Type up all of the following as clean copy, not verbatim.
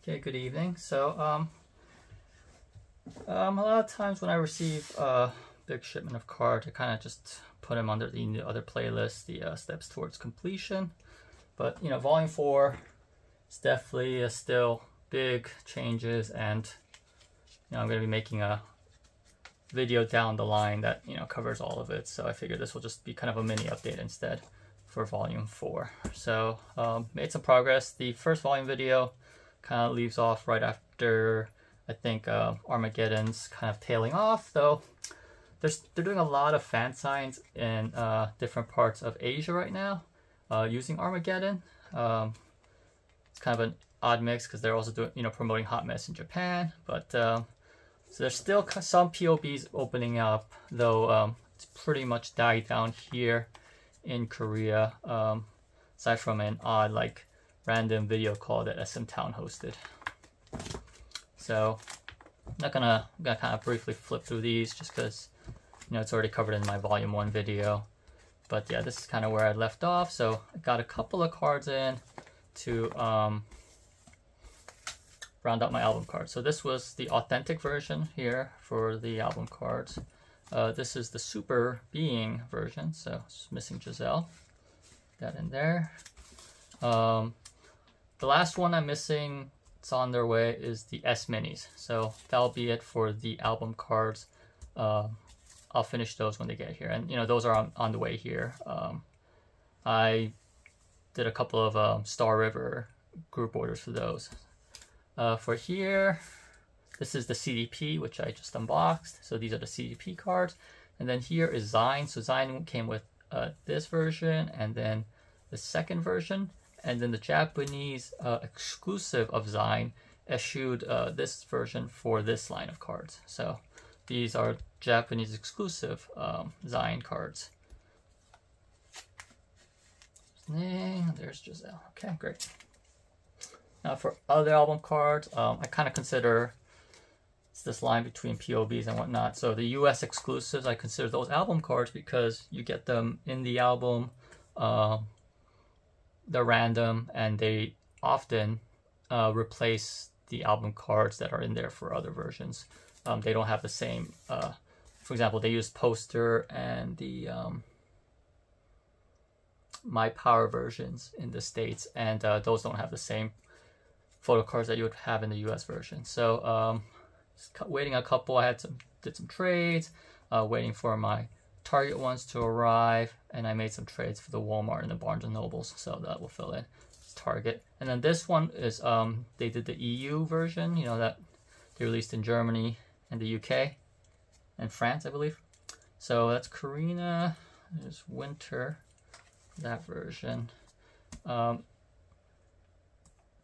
Okay, good evening. So, a lot of times when I receive a big shipment of cards, I kind of just put them under the other playlist, the steps towards completion. But, Volume 4 is definitely still big changes, and, I'm going to be making a video down the line that, covers all of it. So I figured this will just be kind of a mini update instead for Volume 4. So, made some progress. The first volume video kind of leaves off right after, I think, Armageddon's kind of tailing off, though they're doing a lot of fan signs in different parts of Asia right now using Armageddon. It's kind of an odd mix because they're also doing, promoting Hot Mess in Japan, but so there's still some POBs opening up, though it's pretty much died down here in Korea, aside from an odd random video call that SM Town hosted. So I'm gonna kind of briefly flip through these just because it's already covered in my Volume 1 video. But yeah, this is kind of where I left off. So I got a couple of cards in to round out my album cards. So this was the authentic version here for the album cards. This is the Super Being version, so it's missing Giselle. That in there. The last one I'm missing, it's on their way, is the S Minis. So that'll be it for the album cards. I'll finish those when they get here. And, those are on the way here. I did a couple of Star River group orders for those. For here, this is the CDP, which I just unboxed. So these are the CDP cards. And then here is Zine. So Zine came with this version and then the second version. And then the Japanese exclusive of Zine issued this version for this line of cards. So these are Japanese exclusive Zine cards. There's Giselle. Okay, great. Now for other album cards, I kind of consider it's this line between POBs and whatnot. So the US exclusives, I consider those album cards because you get them in the album. They're random, and they often replace the album cards that are in there for other versions. They don't have the same, for example, they use Poster and the My Power versions in the States, and those don't have the same photo cards that you would have in the US version. So waiting a couple, I did some trades, waiting for my Target ones to arrive, and I made some trades for the Walmart and the Barnes and Nobles, so that will fill in. It's Target. And then this one is they did the EU version, that they released in Germany and the UK and France, I believe. So that's Karina. There's Winter, that version.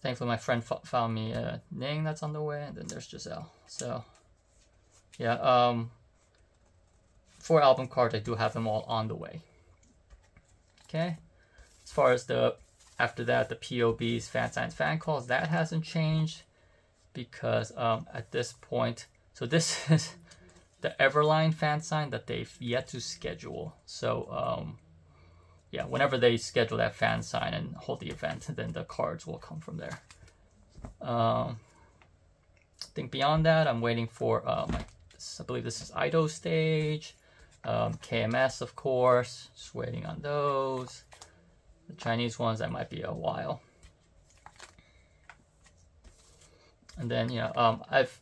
Thankfully my friend found me a Ning that's on the way, and then there's Giselle. So yeah, for album cards, I do have them all on the way. Okay, as far as after that, the POBs, fan signs, fan calls, that hasn't changed because at this point, so this is the Everline fan sign that they've yet to schedule. So yeah, whenever they schedule that fan sign and hold the event, then the cards will come from there. I think beyond that, I'm waiting for I believe this is Ido stage. KMS, of course, just waiting on those. The Chinese ones, that might be a while. And then, I've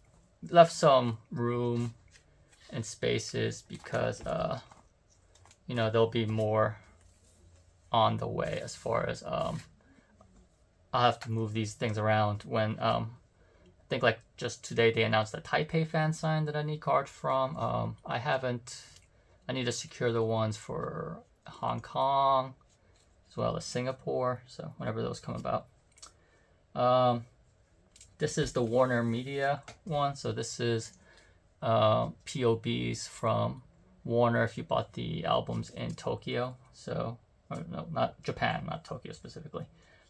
left some room and spaces because, there'll be more on the way as far as, I'll have to move these things around when, I think just today they announced the Taipei fan sign that I need cards from. I need to secure the ones for Hong Kong as well as Singapore, so whenever those come about. This is the Warner Media one, so this is POBs from Warner if you bought the albums in Tokyo. So, no, not Japan, not Tokyo specifically.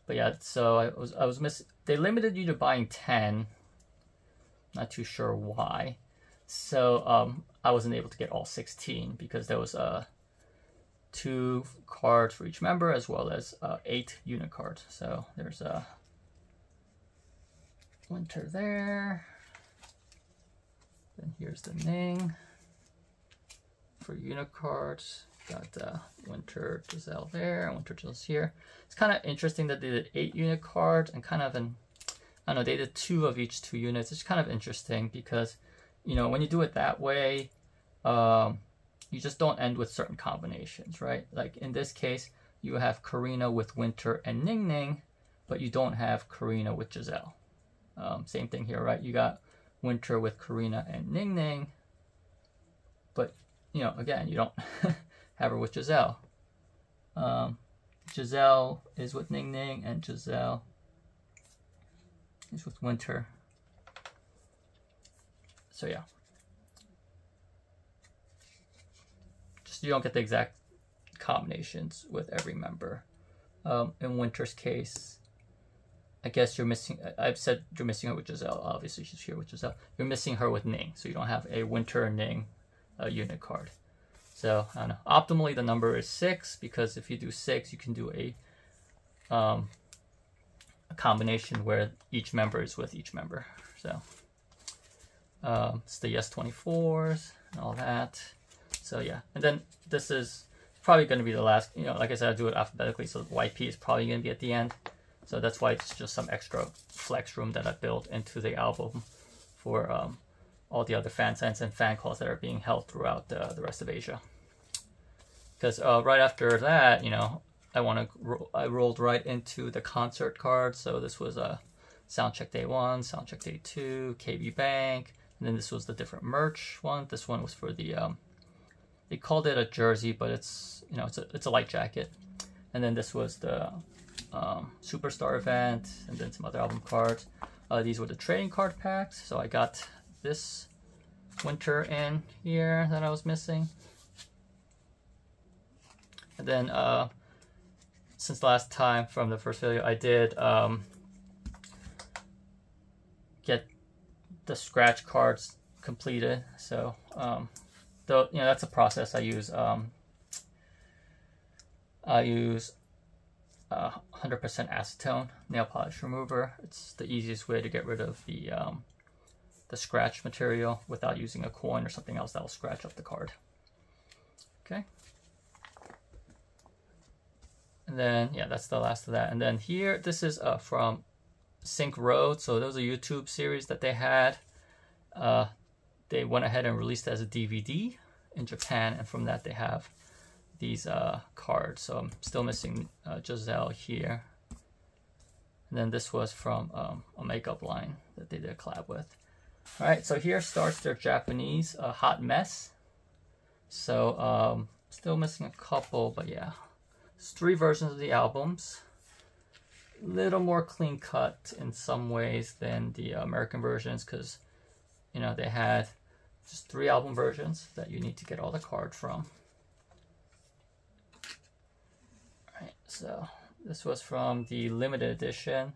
But yeah, so I was missing. They limited you to buying 10. Not too sure why. So I wasn't able to get all 16 because there was 2 cards for each member as well as 8 unit cards. So there's Winter there. Then here's the Ning for unit cards. Got Winter Giselle there, and Winter Giselle's here. It's kind of interesting that they did 8 unit cards and kind of an, I don't know, they did 2 of each 2 units. It's kind of interesting because, you know, when you do it that way, you just don't end with certain combinations, right? Like in this case, you have Karina with Winter and Ning Ning, but you don't have Karina with Giselle. Same thing here, right? You got Winter with Karina and Ning Ning, but, you know, again, you don't have her with Giselle. Giselle is with Ning Ning, and Giselle is with Winter. So yeah. Just you don't get the exact combinations with every member. In Winter's case, I guess you're missing, I've said you're missing her with Giselle. Obviously, she's here with Giselle. You're missing her with Ning, so you don't have a Winter Ning unit card. So, I don't know. Optimally, the number is 6, because if you do 6, you can do a combination where each member is with each member. So, it's the S24s and all that. So, yeah. And then this is probably going to be the last, you know, like I said, I do it alphabetically, so YP is probably going to be at the end. So that's why it's just some extra flex room that I built into the album for all the other fan signs and fan calls that are being held throughout the rest of Asia. Because right after that, you know, I rolled right into the concert card. So this was a Soundcheck Day 1, Soundcheck Day 2, KB Bank, and then this was the different merch one. This one was for the they called it a jersey, but it's, you know, it's a light jacket. And then this was the Superstar event, and then some other album cards. These were the trading card packs. So I got this Winter in here that I was missing. And then since last time from the first video, I did get the scratch cards completed. So though, you know, that's a process. I use 100% acetone nail polish remover. It's the easiest way to get rid of the scratch material without using a coin or something else that will scratch up the card. Okay. And then, yeah, that's the last of that. And then here, this is from Sync Road. So there was a YouTube series that they had. They went ahead and released it as a DVD in Japan, and from that they have these cards. So I'm still missing Giselle here. And then this was from a makeup line that they did a collab with. All right, so here starts their Japanese Hot Mess. So still missing a couple, but yeah. It's 3 versions of the albums. A little more clean cut in some ways than the American versions, because, you know, they had just 3 album versions that you need to get all the cards from. Alright, so this was from the limited edition.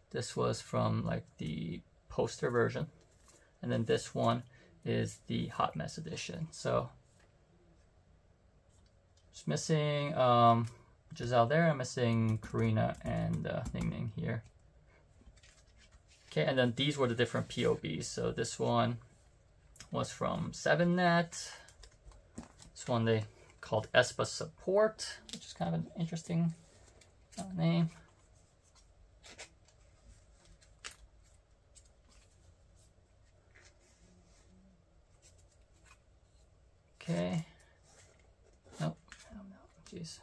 This was from like the poster version. And then this one is the Hot Mess edition. So just missing Giselle there. I'm missing Karina and Ning Ning here. Okay, and then these were the different POBs. So this one was from 7net. This one they called aespa Support, which is kind of an interesting name. Okay. Nope. No. Jeez.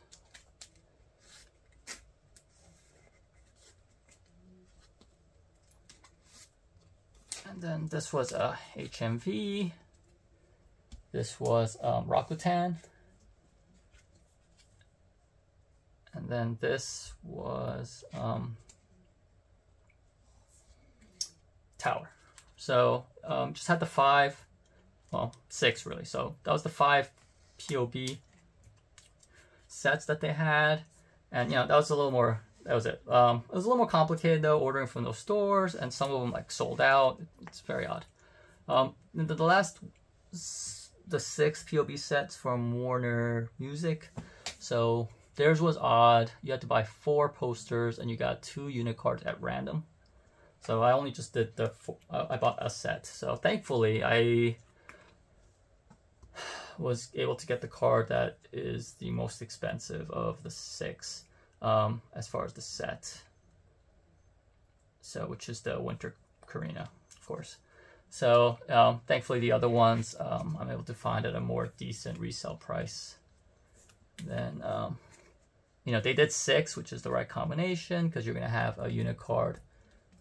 And then this was a HMV. This was Rakuten. And then this was Tower. So just had the 5, well, 6 really. So that was the 5 POB sets that they had. And, you know, that was a little more, that was it. It was a little more complicated though, ordering from those stores, and some of them like sold out. It's very odd. The last, the 6 POB sets from Warner Music. So theirs was odd. You had to buy 4 posters and you got 2 unit cards at random. So I only just did I bought a set. So thankfully I was able to get the card that is the most expensive of the 6 as far as the set. So which is the Winter Karina, of course. So thankfully the other ones I'm able to find at a more decent resale price. Then you know, they did 6, which is the right combination because you're gonna have a unit card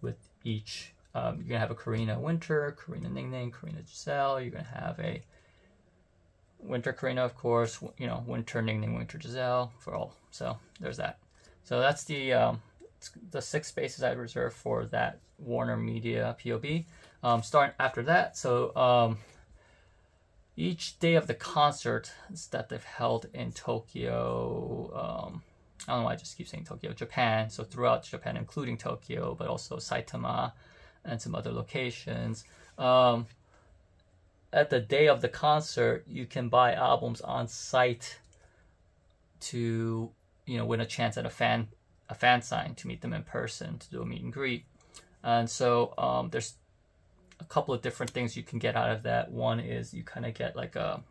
with each. You're gonna have a Karina Winter, Karina Ning Ning, Karina Giselle. You're gonna have a Winter Karina, of course. You know, Winter Ning Ning, Winter Giselle for all. So there's that. So that's the 6 spaces I reserved for that Warner Media POB. Starting after that, so each day of the concert that they've held in Tokyo, I don't know why I just keep saying Tokyo, Japan, so throughout Japan, including Tokyo, but also Saitama and some other locations. At the day of the concert, you can buy albums on site to, you know, win a chance at a fan sign, to meet them in person, to do a meet and greet. And so there's a couple of different things you can get out of that. One is you kind of get like a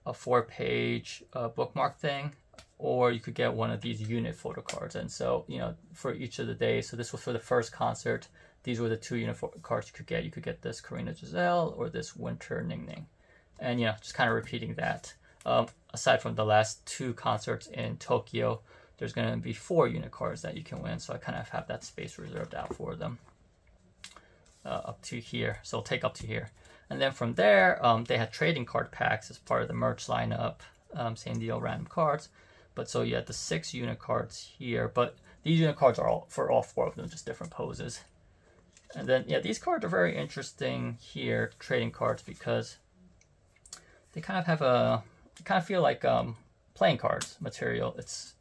4-page bookmark thing, or you could get one of these unit photo cards. And so, you know, for each of the days, so this was for the first concert, these were the 2 unit photo cards you could get. You could get this Karina Giselle or this Winter Ning Ning. And, you know, just kind of repeating that. Aside from the last 2 concerts in Tokyo, there's going to be 4 unit cards that you can win. So I kind of have that space reserved out for them up to here. So I'll take up to here. And then from there, they had trading card packs as part of the merch lineup. Same deal, random cards. But so you had the 6 unit cards here. But these unit cards are all for all 4 of them, just different poses. And then, yeah, these cards are very interesting here, trading cards, because they kind of have kind of feel like playing cards material. It's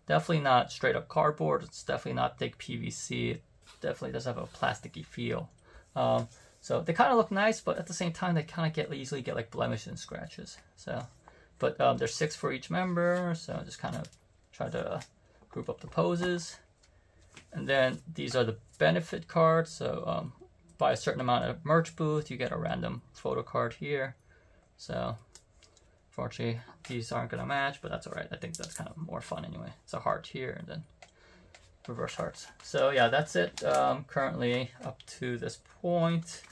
definitely not straight up cardboard. It's definitely not thick PVC. It definitely does have a plasticky feel. So they kind of look nice, but at the same time, they kind of easily get like blemishes and scratches. So, but there's 6 for each member. So just kind of try to group up the poses. And then these are the benefit cards. So by a certain amount of merch booth, you get a random photo card here. So unfortunately, these aren't going to match, but that's all right. I think that's kind of more fun anyway. It's a heart here and then reverse hearts. So yeah, that's it currently up to this point.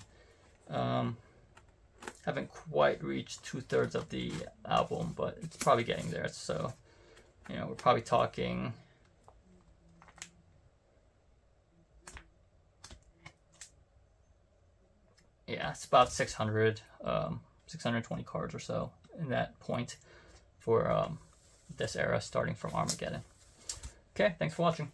Haven't quite reached 2/3 of the album, but it's probably getting there. So, you know, we're probably talking... Yeah, it's about 620 cards or so in that point for this era, starting from Armageddon. Okay, thanks for watching.